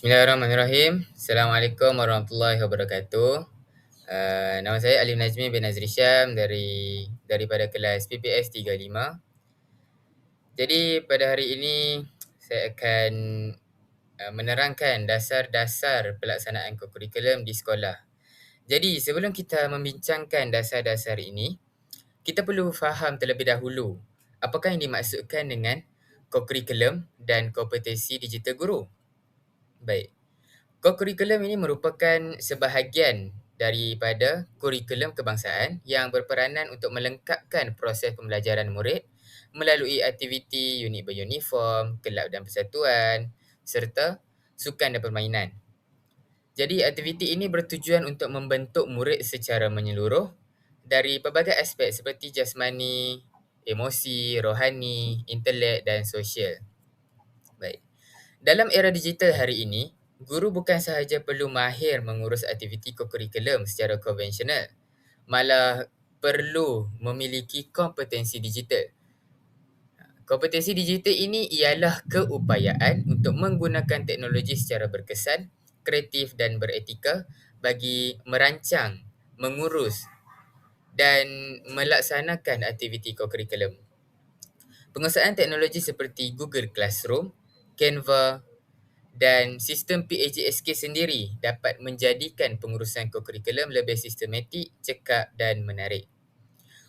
Bismillahirrahmanirrahim. Assalamualaikum warahmatullahi wabarakatuh. Nama saya Alim Nazmi bin Nazri Syam daripada kelas PPS 35. Jadi pada hari ini saya akan menerangkan dasar-dasar pelaksanaan kokurikulum di sekolah. Jadi sebelum kita membincangkan dasar-dasar ini, kita perlu faham terlebih dahulu apakah yang dimaksudkan dengan kokurikulum dan kompetensi digital guru. Baik. Kokurikulum ini merupakan sebahagian daripada kurikulum kebangsaan yang berperanan untuk melengkapkan proses pembelajaran murid melalui aktiviti unit beruniform, kelab dan persatuan serta sukan dan permainan. Jadi aktiviti ini bertujuan untuk membentuk murid secara menyeluruh dari pelbagai aspek seperti jasmani, emosi, rohani, intelek dan sosial. Baik. Dalam era digital hari ini, guru bukan sahaja perlu mahir mengurus aktiviti kokurikulum secara konvensional, malah perlu memiliki kompetensi digital. Kompetensi digital ini ialah keupayaan untuk menggunakan teknologi secara berkesan, kreatif dan beretika bagi merancang, mengurus dan melaksanakan aktiviti kokurikulum. Penguasaan teknologi seperti Google Classroom, Canva dan sistem PAJSK sendiri dapat menjadikan pengurusan kokurikulum lebih sistematik, cekap dan menarik.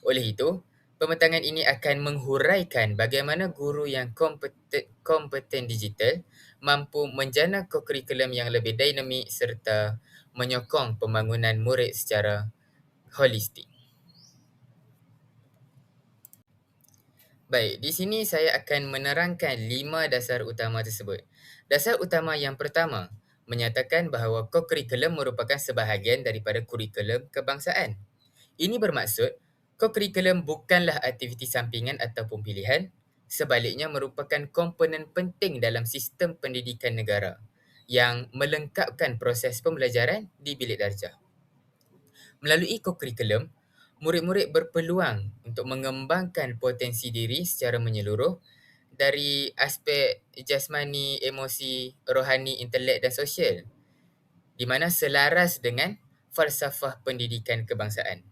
Oleh itu, pembentangan ini akan menghuraikan bagaimana guru yang kompeten digital mampu menjana kokurikulum yang lebih dinamik serta menyokong pembangunan murid secara holistik. Baik, di sini saya akan menerangkan 5 dasar utama tersebut. Dasar utama yang pertama menyatakan bahawa kokurikulum merupakan sebahagian daripada kurikulum kebangsaan. Ini bermaksud, kokurikulum bukanlah aktiviti sampingan ataupun pilihan, sebaliknya merupakan komponen penting dalam sistem pendidikan negara yang melengkapkan proses pembelajaran di bilik darjah. Melalui kokurikulum, murid-murid berpeluang untuk mengembangkan potensi diri secara menyeluruh dari aspek jasmani, emosi, rohani, intelek dan sosial, di mana selaras dengan falsafah pendidikan kebangsaan.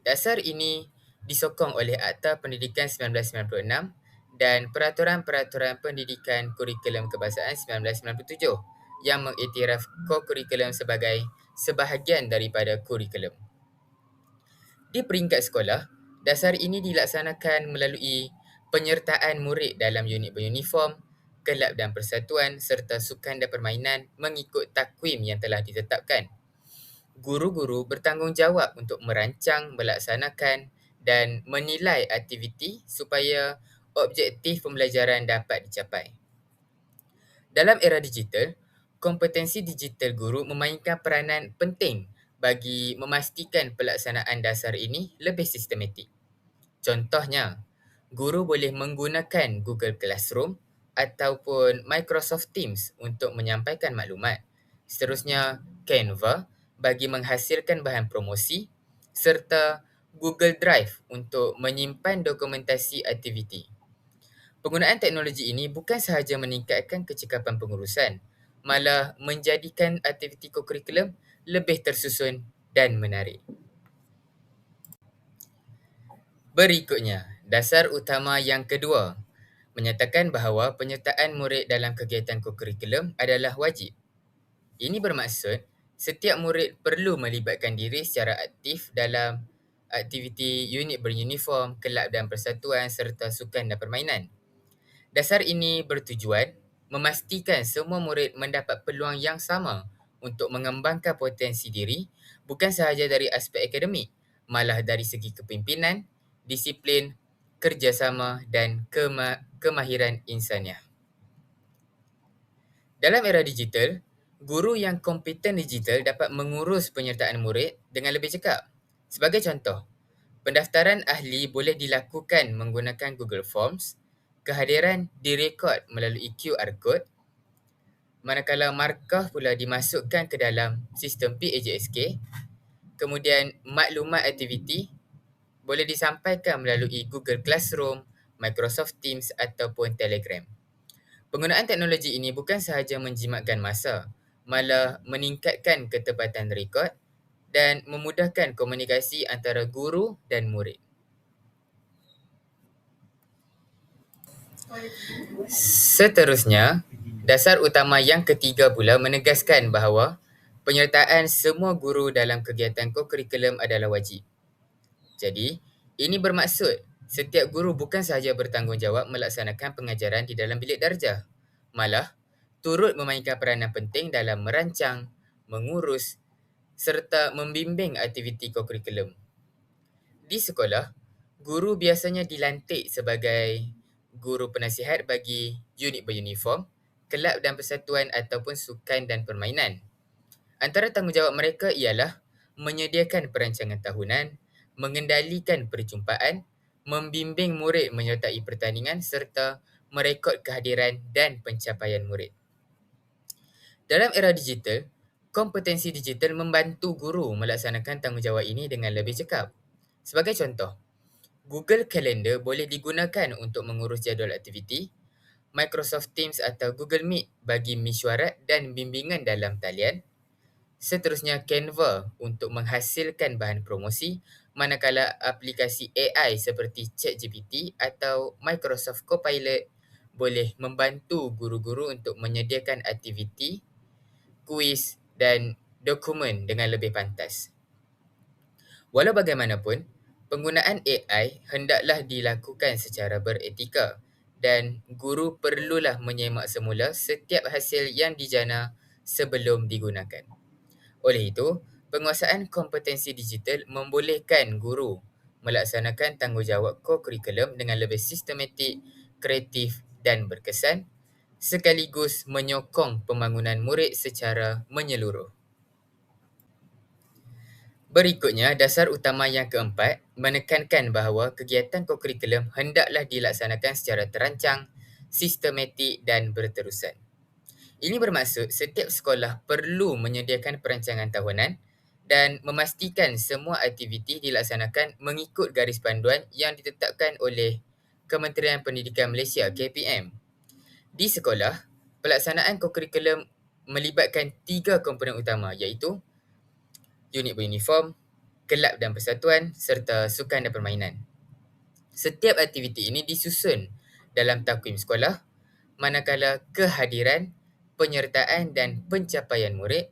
Dasar ini disokong oleh Akta Pendidikan 1996 dan Peraturan-Peraturan Pendidikan Kurikulum Kebangsaan 1997 yang mengiktiraf kokurikulum sebagai sebahagian daripada kurikulum. Di peringkat sekolah, dasar ini dilaksanakan melalui penyertaan murid dalam unit beruniform, kelab dan persatuan serta sukan dan permainan mengikut takwim yang telah ditetapkan. Guru-guru bertanggungjawab untuk merancang, melaksanakan dan menilai aktiviti supaya objektif pembelajaran dapat dicapai. Dalam era digital, kompetensi digital guru memainkan peranan penting bagi memastikan pelaksanaan dasar ini lebih sistematik. Contohnya, guru boleh menggunakan Google Classroom ataupun Microsoft Teams untuk menyampaikan maklumat. Seterusnya, Canva bagi menghasilkan bahan promosi serta Google Drive untuk menyimpan dokumentasi aktiviti. Penggunaan teknologi ini bukan sahaja meningkatkan kecekapan pengurusan, malah menjadikan aktiviti kokurikulum lebih tersusun dan menarik. Berikutnya, dasar utama yang kedua menyatakan bahawa penyertaan murid dalam kegiatan kokurikulum adalah wajib. Ini bermaksud, setiap murid perlu melibatkan diri secara aktif dalam aktiviti unit beruniform, kelab dan persatuan serta sukan dan permainan. Dasar ini bertujuan memastikan semua murid mendapat peluang yang sama untuk mengembangkan potensi diri bukan sahaja dari aspek akademik, malah dari segi kepimpinan, disiplin, kerjasama dan kemahiran insaniah. Dalam era digital, guru yang kompeten digital dapat mengurus penyertaan murid dengan lebih cekap. Sebagai contoh, pendaftaran ahli boleh dilakukan menggunakan Google Forms, kehadiran direkod melalui QR Code, manakala markah pula dimasukkan ke dalam sistem PAJSK, kemudian maklumat aktiviti boleh disampaikan melalui Google Classroom, Microsoft Teams ataupun Telegram. Penggunaan teknologi ini bukan sahaja menjimatkan masa, malah meningkatkan ketepatan rekod dan memudahkan komunikasi antara guru dan murid. Seterusnya, dasar utama yang ketiga pula menegaskan bahawa penyertaan semua guru dalam kegiatan kokurikulum adalah wajib. Jadi, ini bermaksud setiap guru bukan sahaja bertanggungjawab melaksanakan pengajaran di dalam bilik darjah, malah turut memainkan peranan penting dalam merancang, mengurus serta membimbing aktiviti kokurikulum. Di sekolah, guru biasanya dilantik sebagai guru penasihat bagi unit beruniform, kelab dan persatuan ataupun sukan dan permainan. Antara tanggungjawab mereka ialah menyediakan perancangan tahunan, mengendalikan perjumpaan, membimbing murid menyertai pertandingan serta merekod kehadiran dan pencapaian murid. Dalam era digital, kompetensi digital membantu guru melaksanakan tanggungjawab ini dengan lebih cekap. Sebagai contoh, Google Calendar boleh digunakan untuk mengurus jadual aktiviti, Microsoft Teams atau Google Meet bagi mesyuarat dan bimbingan dalam talian. Seterusnya, Canva untuk menghasilkan bahan promosi, manakala aplikasi AI seperti ChatGPT atau Microsoft Copilot boleh membantu guru-guru untuk menyediakan aktiviti, kuis dan dokumen dengan lebih pantas. Walau bagaimanapun, penggunaan AI hendaklah dilakukan secara beretika dan guru perlulah menyemak semula setiap hasil yang dijana sebelum digunakan. Oleh itu, penguasaan kompetensi digital membolehkan guru melaksanakan tanggungjawab kokurikulum dengan lebih sistematik, kreatif dan berkesan, sekaligus menyokong pembangunan murid secara menyeluruh. Berikutnya, dasar utama yang keempat menekankan bahawa kegiatan kokurikulum hendaklah dilaksanakan secara terancang, sistematik dan berterusan. Ini bermaksud setiap sekolah perlu menyediakan perancangan tahunan dan memastikan semua aktiviti dilaksanakan mengikut garis panduan yang ditetapkan oleh Kementerian Pendidikan Malaysia KPM. Di sekolah, pelaksanaan kokurikulum melibatkan 3 komponen utama iaitu unit beruniform, kelab dan persatuan serta sukan dan permainan. Setiap aktiviti ini disusun dalam takwim sekolah, manakala kehadiran, penyertaan dan pencapaian murid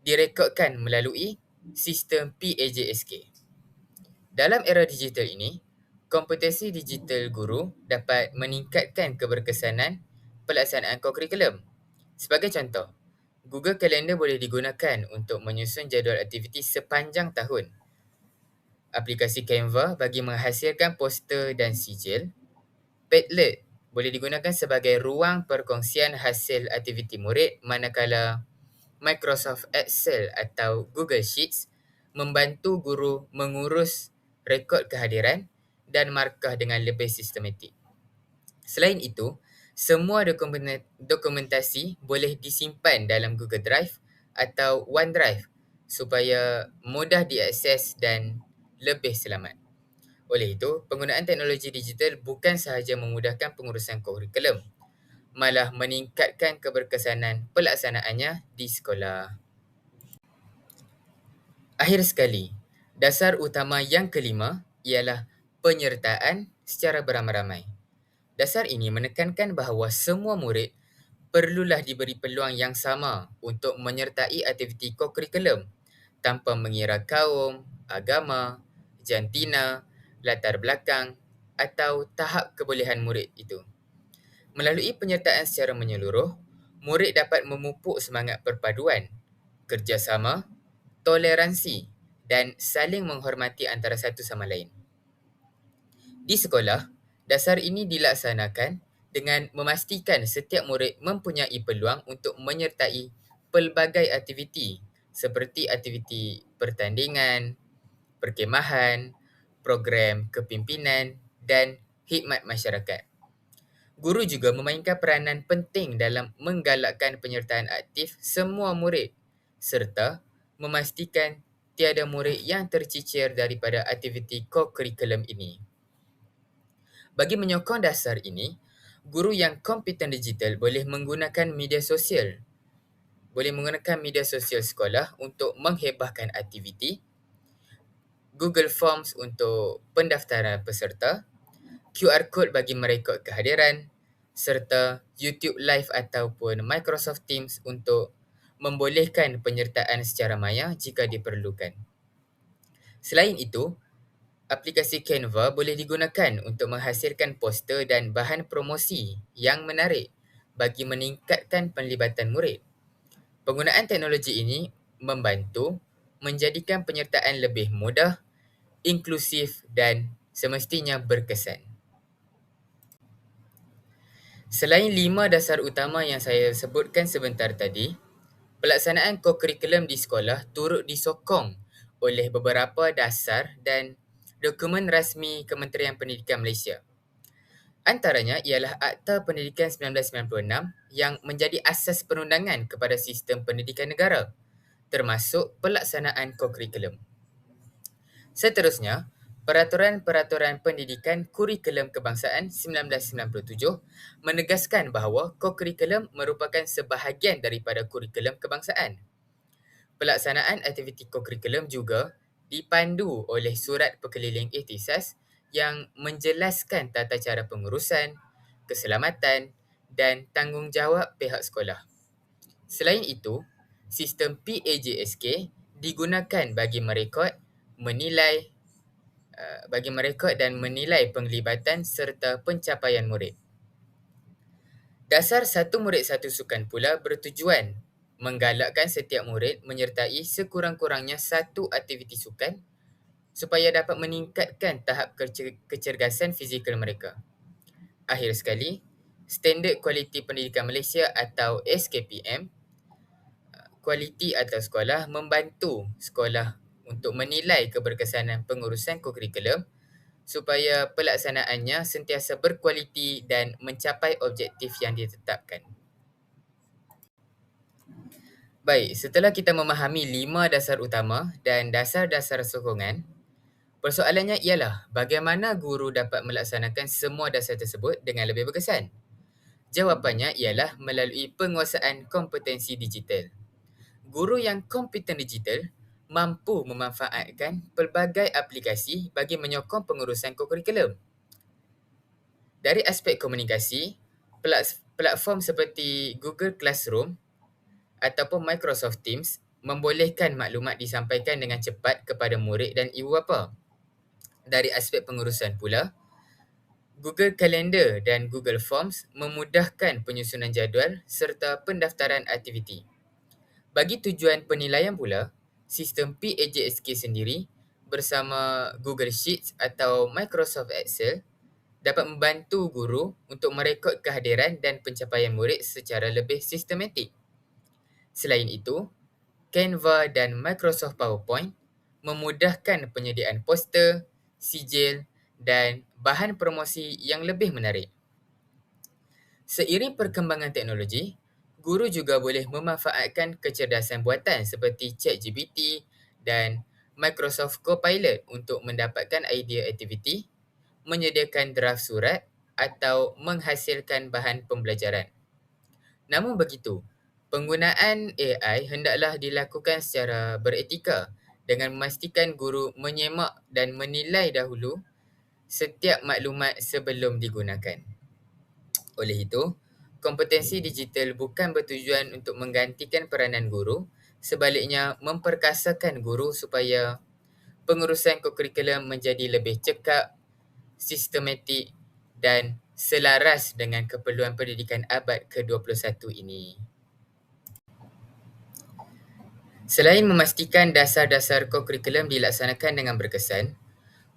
direkodkan melalui sistem PAJSK. Dalam era digital ini, kompetensi digital guru dapat meningkatkan keberkesanan pelaksanaan kokurikulum. Sebagai contoh, Google Calendar boleh digunakan untuk menyusun jadual aktiviti sepanjang tahun. Aplikasi Canva bagi menghasilkan poster dan sijil. Padlet boleh digunakan sebagai ruang perkongsian hasil aktiviti murid, manakala Microsoft Excel atau Google Sheets membantu guru mengurus rekod kehadiran dan markah dengan lebih sistematik. Selain itu, semua dokumentasi boleh disimpan dalam Google Drive atau OneDrive supaya mudah diakses dan lebih selamat. Oleh itu, penggunaan teknologi digital bukan sahaja memudahkan pengurusan kurikulum, malah meningkatkan keberkesanan pelaksanaannya di sekolah. Akhir sekali, dasar utama yang kelima ialah penyertaan secara beramai-ramai. Dasar ini menekankan bahawa semua murid perlulah diberi peluang yang sama untuk menyertai aktiviti kokurikulum tanpa mengira kaum, agama, jantina, latar belakang atau tahap kebolehan murid itu. Melalui penyertaan secara menyeluruh, murid dapat memupuk semangat perpaduan, kerjasama, toleransi dan saling menghormati antara satu sama lain. Di sekolah, dasar ini dilaksanakan dengan memastikan setiap murid mempunyai peluang untuk menyertai pelbagai aktiviti seperti aktiviti pertandingan, perkemahan, program kepimpinan dan khidmat masyarakat. Guru juga memainkan peranan penting dalam menggalakkan penyertaan aktif semua murid serta memastikan tiada murid yang tercicir daripada aktiviti kokurikulum ini. Bagi menyokong dasar ini, Guru yang kompeten digital boleh menggunakan media sosial. Boleh menggunakan media sosial sekolah untuk menghebahkan aktiviti, Google Forms untuk pendaftaran peserta, QR Code bagi merekod kehadiran, serta YouTube Live ataupun Microsoft Teams untuk membolehkan penyertaan secara maya jika diperlukan. Selain itu, aplikasi Canva boleh digunakan untuk menghasilkan poster dan bahan promosi yang menarik bagi meningkatkan penlibatan murid. Penggunaan teknologi ini membantu menjadikan penyertaan lebih mudah, inklusif dan semestinya berkesan. Selain 5 dasar utama yang saya sebutkan sebentar tadi, pelaksanaan kokurikulum di sekolah turut disokong oleh beberapa dasar dan dokumen rasmi Kementerian Pendidikan Malaysia. Antaranya ialah Akta Pendidikan 1996 yang menjadi asas perundangan kepada sistem pendidikan negara, termasuk pelaksanaan kokurikulum. Seterusnya, Peraturan-Peraturan Pendidikan Kurikulum Kebangsaan 1997 menegaskan bahawa kokurikulum merupakan sebahagian daripada kurikulum kebangsaan. Pelaksanaan aktiviti kokurikulum juga dipandu oleh Surat Perkeliling Ihtisas yang menjelaskan tata cara pengurusan, keselamatan dan tanggungjawab pihak sekolah. Selain itu, sistem PAJSK digunakan bagi merekod dan menilai penglibatan serta pencapaian murid. Dasar satu murid satu sukan pula bertujuan menggalakkan setiap murid menyertai sekurang-kurangnya satu aktiviti sukan supaya dapat meningkatkan tahap kecergasan fizikal mereka. Akhir sekali, Standard Kualiti Pendidikan Malaysia atau SKPM, kualiti atau sekolah membantu sekolah untuk menilai keberkesanan pengurusan kokurikulum supaya pelaksanaannya sentiasa berkualiti dan mencapai objektif yang ditetapkan. Baik, setelah kita memahami 5 dasar utama dan dasar-dasar sokongan, persoalannya ialah bagaimana guru dapat melaksanakan semua dasar tersebut dengan lebih berkesan? Jawapannya ialah melalui penguasaan kompetensi digital. Guru yang kompeten digital mampu memanfaatkan pelbagai aplikasi bagi menyokong pengurusan kokurikulum. Dari aspek komunikasi, platform seperti Google Classroom ataupun Microsoft Teams membolehkan maklumat disampaikan dengan cepat kepada murid dan ibu bapa. Dari aspek pengurusan pula, Google Calendar dan Google Forms memudahkan penyusunan jadual serta pendaftaran aktiviti. Bagi tujuan penilaian pula, sistem PAJSK sendiri bersama Google Sheets atau Microsoft Excel dapat membantu guru untuk merekod kehadiran dan pencapaian murid secara lebih sistematik. Selain itu, Canva dan Microsoft PowerPoint memudahkan penyediaan poster, sijil dan bahan promosi yang lebih menarik. Seiring perkembangan teknologi, guru juga boleh memanfaatkan kecerdasan buatan seperti ChatGPT dan Microsoft Copilot untuk mendapatkan idea aktiviti, menyediakan draft surat atau menghasilkan bahan pembelajaran. Namun begitu, penggunaan AI hendaklah dilakukan secara beretika dengan memastikan guru menyemak dan menilai dahulu setiap maklumat sebelum digunakan. Oleh itu, kompetensi digital bukan bertujuan untuk menggantikan peranan guru, sebaliknya memperkasakan guru supaya pengurusan kokurikulum menjadi lebih cekap, sistematik dan selaras dengan keperluan pendidikan abad ke-21 ini. Selain memastikan dasar-dasar kokurikulum dilaksanakan dengan berkesan,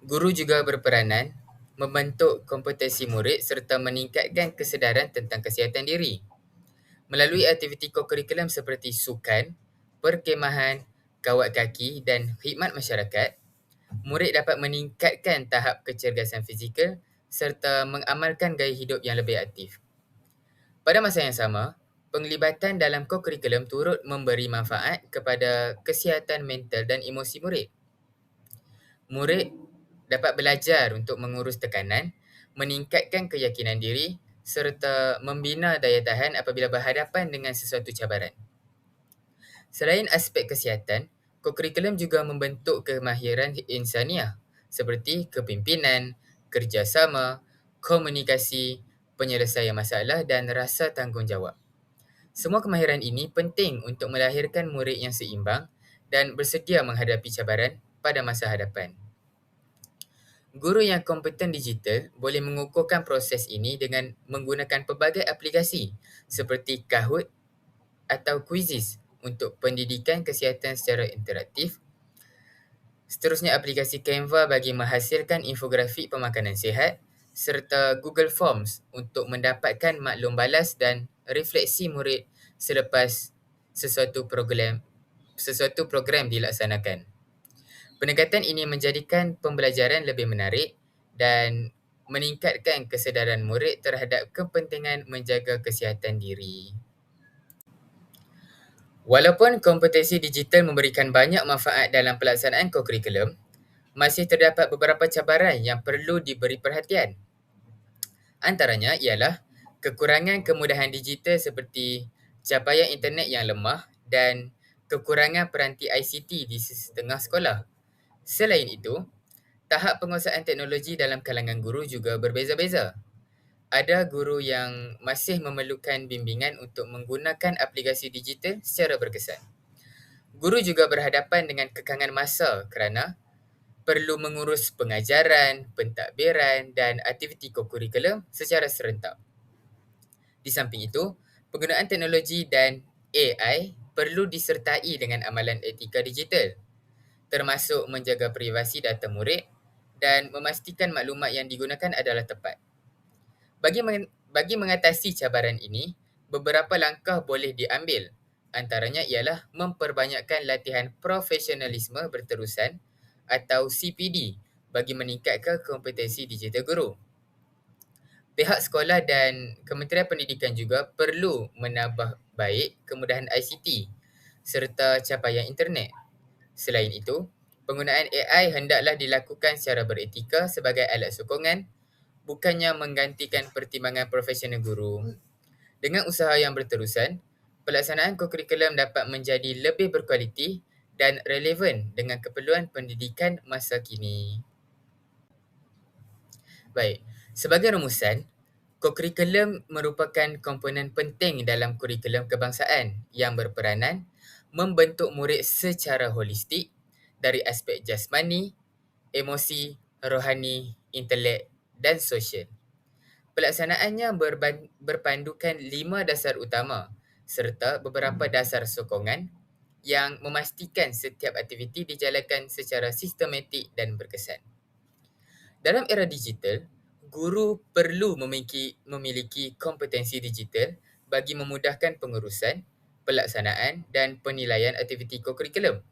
guru juga berperanan membentuk kompetensi murid serta meningkatkan kesedaran tentang kesihatan diri. Melalui aktiviti kokurikulum seperti sukan, perkemahan, kawat kaki dan khidmat masyarakat, murid dapat meningkatkan tahap kecergasan fizikal serta mengamalkan gaya hidup yang lebih aktif. Pada masa yang sama, penglibatan dalam kokurikulum turut memberi manfaat kepada kesihatan mental dan emosi murid. Murid dapat belajar untuk mengurus tekanan, meningkatkan keyakinan diri serta membina daya tahan apabila berhadapan dengan sesuatu cabaran. Selain aspek kesihatan, kokurikulum juga membentuk kemahiran insaniah seperti kepimpinan, kerjasama, komunikasi, penyelesaian masalah dan rasa tanggungjawab. Semua kemahiran ini penting untuk melahirkan murid yang seimbang dan bersedia menghadapi cabaran pada masa hadapan. Guru yang kompeten digital boleh mengukuhkan proses ini dengan menggunakan pelbagai aplikasi seperti Kahoot atau Quizizz untuk pendidikan kesihatan secara interaktif. Seterusnya, aplikasi Canva bagi menghasilkan infografik pemakanan sihat serta Google Forms untuk mendapatkan maklum balas dan refleksi murid selepas sesuatu program dilaksanakan. Pendekatan ini menjadikan pembelajaran lebih menarik dan meningkatkan kesedaran murid terhadap kepentingan menjaga kesihatan diri. Walaupun kompetensi digital memberikan banyak manfaat dalam pelaksanaan kokurikulum, masih terdapat beberapa cabaran yang perlu diberi perhatian. Antaranya ialah kekurangan kemudahan digital seperti capaian internet yang lemah dan kekurangan peranti ICT di setengah sekolah. Selain itu, tahap penguasaan teknologi dalam kalangan guru juga berbeza-beza. Ada guru yang masih memerlukan bimbingan untuk menggunakan aplikasi digital secara berkesan. Guru juga berhadapan dengan kekangan masa kerana perlu mengurus pengajaran, pentadbiran dan aktiviti kokurikulum secara serentak. Di samping itu, penggunaan teknologi dan AI perlu disertai dengan amalan etika digital, termasuk menjaga privasi data murid dan memastikan maklumat yang digunakan adalah tepat. Bagi mengatasi cabaran ini, beberapa langkah boleh diambil. Antaranya ialah memperbanyakkan latihan profesionalisme berterusan atau CPD bagi meningkatkan kompetensi digital guru. Pihak sekolah dan Kementerian Pendidikan juga perlu menambah baik kemudahan ICT serta capaian internet. Selain itu, penggunaan AI hendaklah dilakukan secara beretika sebagai alat sokongan, bukannya menggantikan pertimbangan profesional guru. Dengan usaha yang berterusan, pelaksanaan kokurikulum dapat menjadi lebih berkualiti dan relevan dengan keperluan pendidikan masa kini. Baik, sebagai rumusan, kokurikulum merupakan komponen penting dalam kurikulum kebangsaan yang berperanan membentuk murid secara holistik dari aspek jasmani, emosi, rohani, intelek dan sosial. Pelaksanaannya berpandukan 5 dasar utama serta beberapa dasar sokongan yang memastikan setiap aktiviti dijalankan secara sistematik dan berkesan. Dalam era digital, guru perlu memiliki kompetensi digital bagi memudahkan pengurusan, pelaksanaan dan penilaian aktiviti kokurikulum.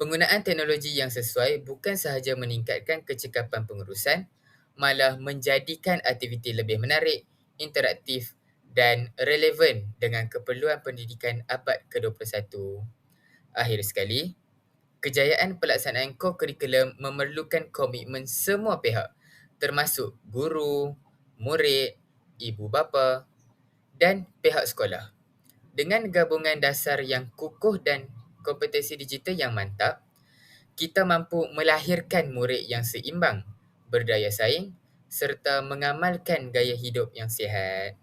Penggunaan teknologi yang sesuai bukan sahaja meningkatkan kecekapan pengurusan, malah menjadikan aktiviti lebih menarik, interaktif dan relevan dengan keperluan pendidikan abad ke-21. Akhir sekali, kejayaan pelaksanaan kokurikulum memerlukan komitmen semua pihak, termasuk guru, murid, ibu bapa dan pihak sekolah. Dengan gabungan dasar yang kukuh dan kompetensi digital yang mantap, kita mampu melahirkan murid yang seimbang, berdaya saing serta mengamalkan gaya hidup yang sihat.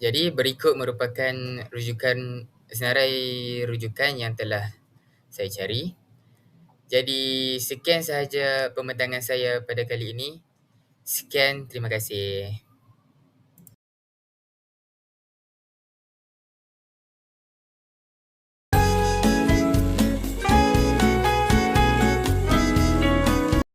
Jadi berikut merupakan senarai rujukan yang telah saya cari. Jadi sekian sahaja pembentangan saya pada kali ini. Sekian, terima kasih.